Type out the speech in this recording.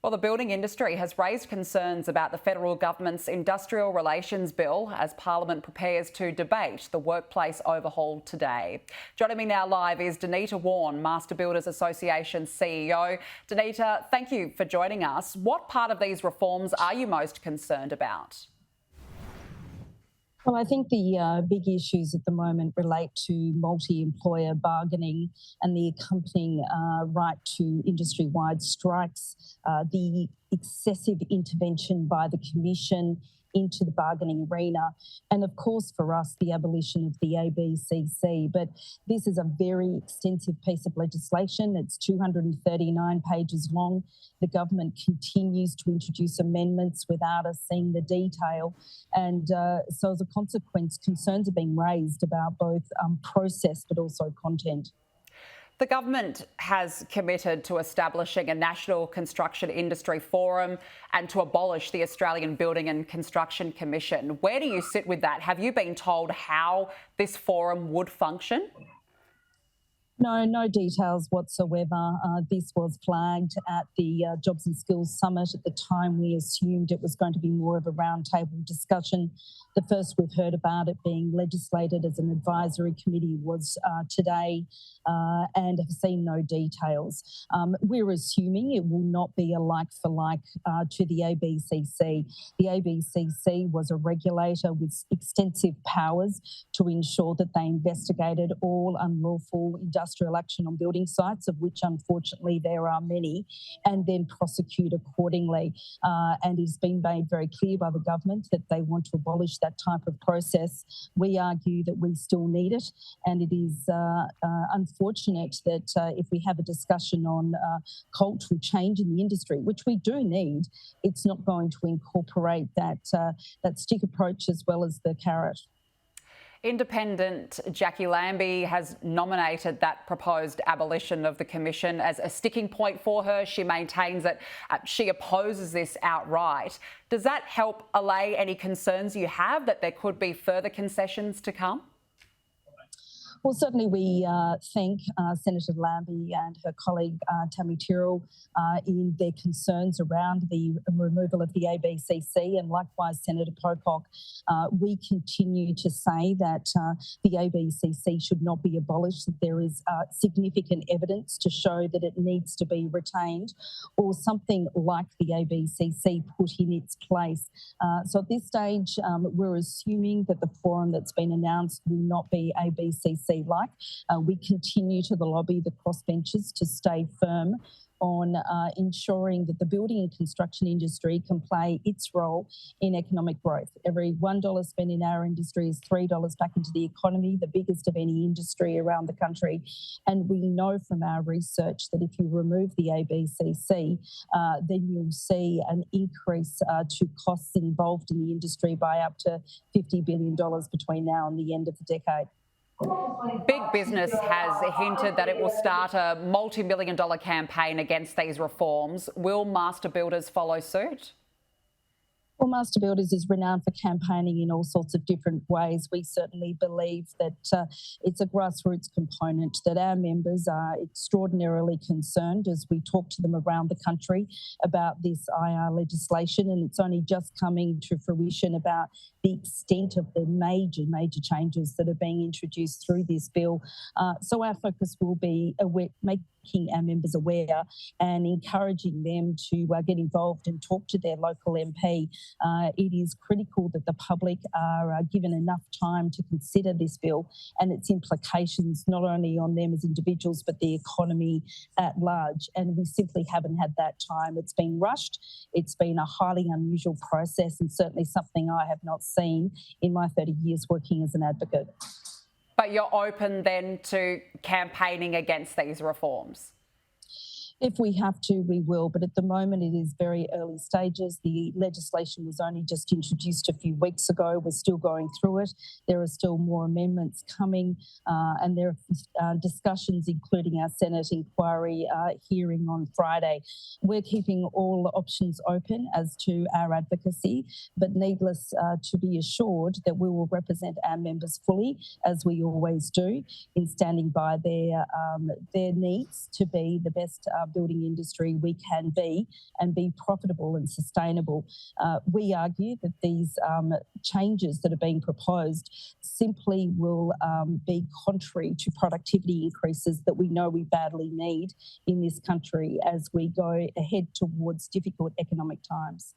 Well, the building industry has raised concerns about the federal government's Industrial Relations Bill as Parliament prepares to debate the workplace overhaul today. Joining me now live is Denita Wawn, Master Builders Association CEO. Denita, thank you for joining us. What part of these reforms are you most concerned about? Well, I think the big issues at the moment relate to multi-employer bargaining and the accompanying right to industry-wide strikes, the excessive intervention by the Commission into the bargaining arena, and of course for us the abolition of the ABCC. But this is a very extensive piece of legislation. It's 239 pages long. The government continues to introduce amendments without us seeing the detail, and so as a consequence concerns are being raised about both process but also content. The government has committed to establishing a national construction industry forum and to abolish the Australian Building and Construction Commission. Where do you sit with that? Have you been told how this forum would function? No details whatsoever. This was flagged at the Jobs and Skills Summit. At the time, we assumed it was going to be more of a roundtable discussion. The first we've heard about it being legislated as an advisory committee was today, and have seen no details. We're assuming it will not be a like-for-like to the ABCC. The ABCC was a regulator with extensive powers to ensure that they investigated all unlawful industrial action on building sites, of which unfortunately there are many, and then prosecute accordingly. And it's been made very clear by the government that they want to abolish that type of process. We argue that we still need it, and it is unfortunate that if we have a discussion on cultural change in the industry, which we do need, it's not going to incorporate that stick approach as well as the carrot. Independent Jackie Lambie has nominated that proposed abolition of the Commission as a sticking point for her. She maintains that she opposes this outright. Does that help allay any concerns you have that there could be further concessions to come? Well, certainly we thank Senator Lambie and her colleague Tammy Tyrrell in their concerns around the removal of the ABCC, and likewise Senator Pocock. We continue to say that the ABCC should not be abolished, that there is significant evidence to show that it needs to be retained, or something like the ABCC put in its place. So at this stage, we're assuming that the forum that's been announced will not be ABCC like. We continue to lobby the crossbenchers to stay firm on ensuring that the building and construction industry can play its role in economic growth. Every $1 spent in our industry is $3 back into the economy, the biggest of any industry around the country. And we know from our research that if you remove the ABCC, then you'll see an increase to costs involved in the industry by up to $50 billion between now and the end of the decade. Big Business has hinted that it will start a multi-million-dollar campaign against these reforms. Will Master Builders follow suit? Well, Master Builders is renowned for campaigning in all sorts of different ways. We certainly believe that it's a grassroots component, that our members are extraordinarily concerned as we talk to them around the country about this IR legislation, and it's only just coming to fruition about the extent of the major changes that are being introduced through this bill. So our focus will be making our members aware and encouraging them to get involved and talk to their local MP. It is critical that the public are given enough time to consider this bill and its implications, not only on them as individuals, but the economy at large. And we simply haven't had that time. It's been rushed. It's been a highly unusual process, and certainly something I have not seen in my 30 years working as an advocate. But you're open then to campaigning against these reforms? If we have to, we will. But at the moment, it is very early stages. The legislation was only just introduced a few weeks ago. We're still going through it. There are still more amendments coming, and there are discussions, including our Senate inquiry hearing on Friday. We're keeping all the options open as to our advocacy, but needless to be assured that we will represent our members fully, as we always do, in standing by their needs to be the best building industry we can be and be profitable and sustainable. We argue that these changes that are being proposed simply will be contrary to productivity increases that we know we badly need in this country as we go ahead towards difficult economic times.